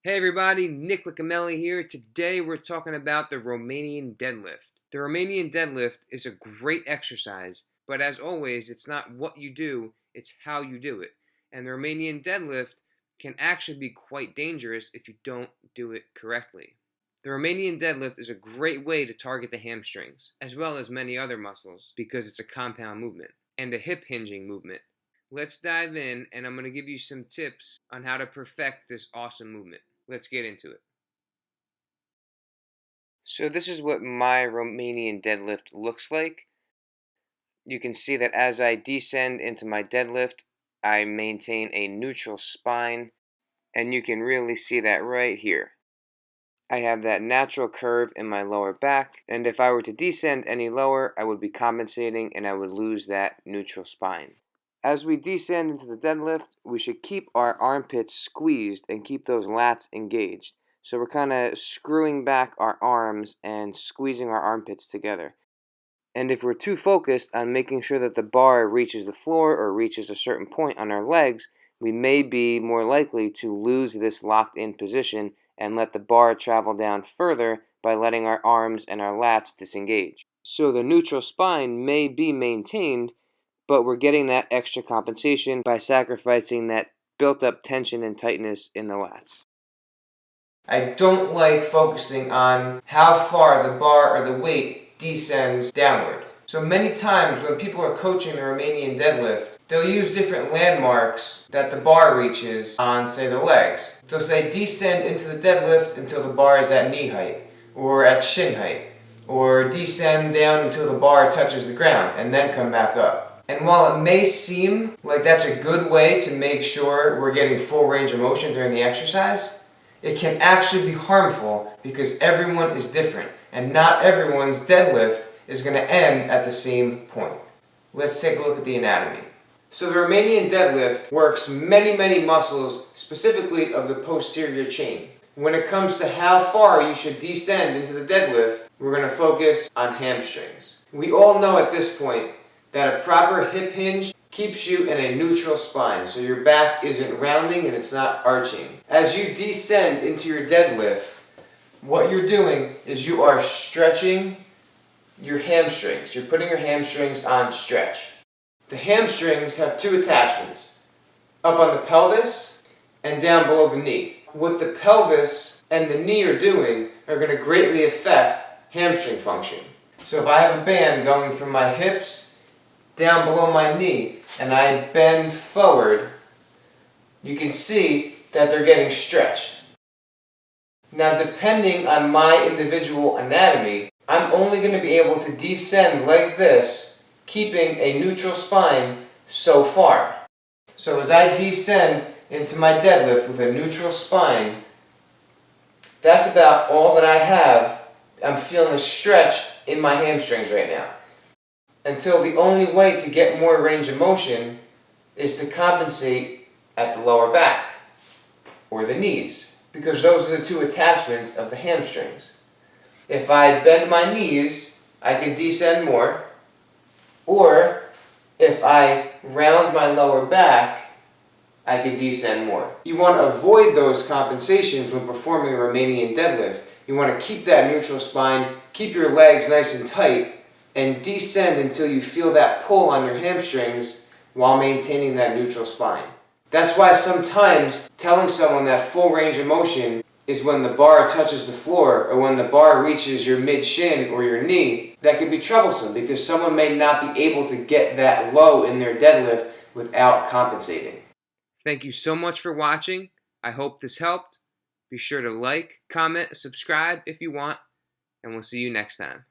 Hey everybody, Nick Licameli here. Today we're talking about the Romanian deadlift. The Romanian deadlift is a great exercise, but as always, it's not what you do, it's how you do it. And the Romanian deadlift can actually be quite dangerous if you don't do it correctly. The Romanian deadlift is a great way to target the hamstrings, as well as many other muscles, because it's a compound movement, and a hip hinging movement. Let's dive in, and I'm going to give you some tips on how to perfect this awesome movement. Let's get into it. So this is what my Romanian deadlift looks like. You can see that as I descend into my deadlift, I maintain a neutral spine, and you can really see that right here. I have that natural curve in my lower back, and if I were to descend any lower, I would be compensating and I would lose that neutral spine. As we descend into the deadlift, we should keep our armpits squeezed and keep those lats engaged. So we're kind of screwing back our arms and squeezing our armpits together. And if we're too focused on making sure that the bar reaches the floor or reaches a certain point on our legs, we may be more likely to lose this locked in position and let the bar travel down further by letting our arms and our lats disengage. So the neutral spine may be maintained, but we're getting that extra compensation by sacrificing that built-up tension and tightness in the lats. I don't like focusing on how far the bar or the weight descends downward. So many times when people are coaching the Romanian deadlift, they'll use different landmarks that the bar reaches on, say, the legs. They'll say descend into the deadlift until the bar is at knee height or at shin height, or descend down until the bar touches the ground and then come back up. And while it may seem like that's a good way to make sure we're getting full range of motion during the exercise, it can actually be harmful because everyone is different and not everyone's deadlift is going to end at the same point. Let's take a look at the anatomy. So the Romanian deadlift works many muscles, specifically of the posterior chain. When it comes to how far you should descend into the deadlift, we're going to focus on hamstrings. We all know at this point that a proper hip hinge keeps you in a neutral spine, so your back isn't rounding and it's not arching. As you descend into your deadlift, what you're doing is you are stretching your hamstrings. You're putting your hamstrings on stretch. The hamstrings have two attachments, up on the pelvis and down below the knee. What the pelvis and the knee are doing are going to greatly affect hamstring function. So if I have a band going from my hips down below my knee and I bend forward, you can see that they're getting stretched. Now, depending on my individual anatomy, I'm only going to be able to descend like this, keeping a neutral spine so far. So as I descend into my deadlift with a neutral spine, that's about all that I have. I'm feeling a stretch in my hamstrings right now. Until the only way to get more range of motion is to compensate at the lower back or the knees, because those are the two attachments of the hamstrings. If I bend my knees, I can descend more, or if I round my lower back, I can descend more. You want to avoid those compensations when performing a Romanian deadlift. You want to keep that neutral spine, keep your legs nice and tight, and descend until you feel that pull on your hamstrings while maintaining that neutral spine. That's why sometimes telling someone that full range of motion is when the bar touches the floor or when the bar reaches your mid-shin or your knee. That could be troublesome because someone may not be able to get that low in their deadlift without compensating. Thank you so much for watching. I hope this helped. Be sure to like, comment, subscribe if you want, and we'll see you next time.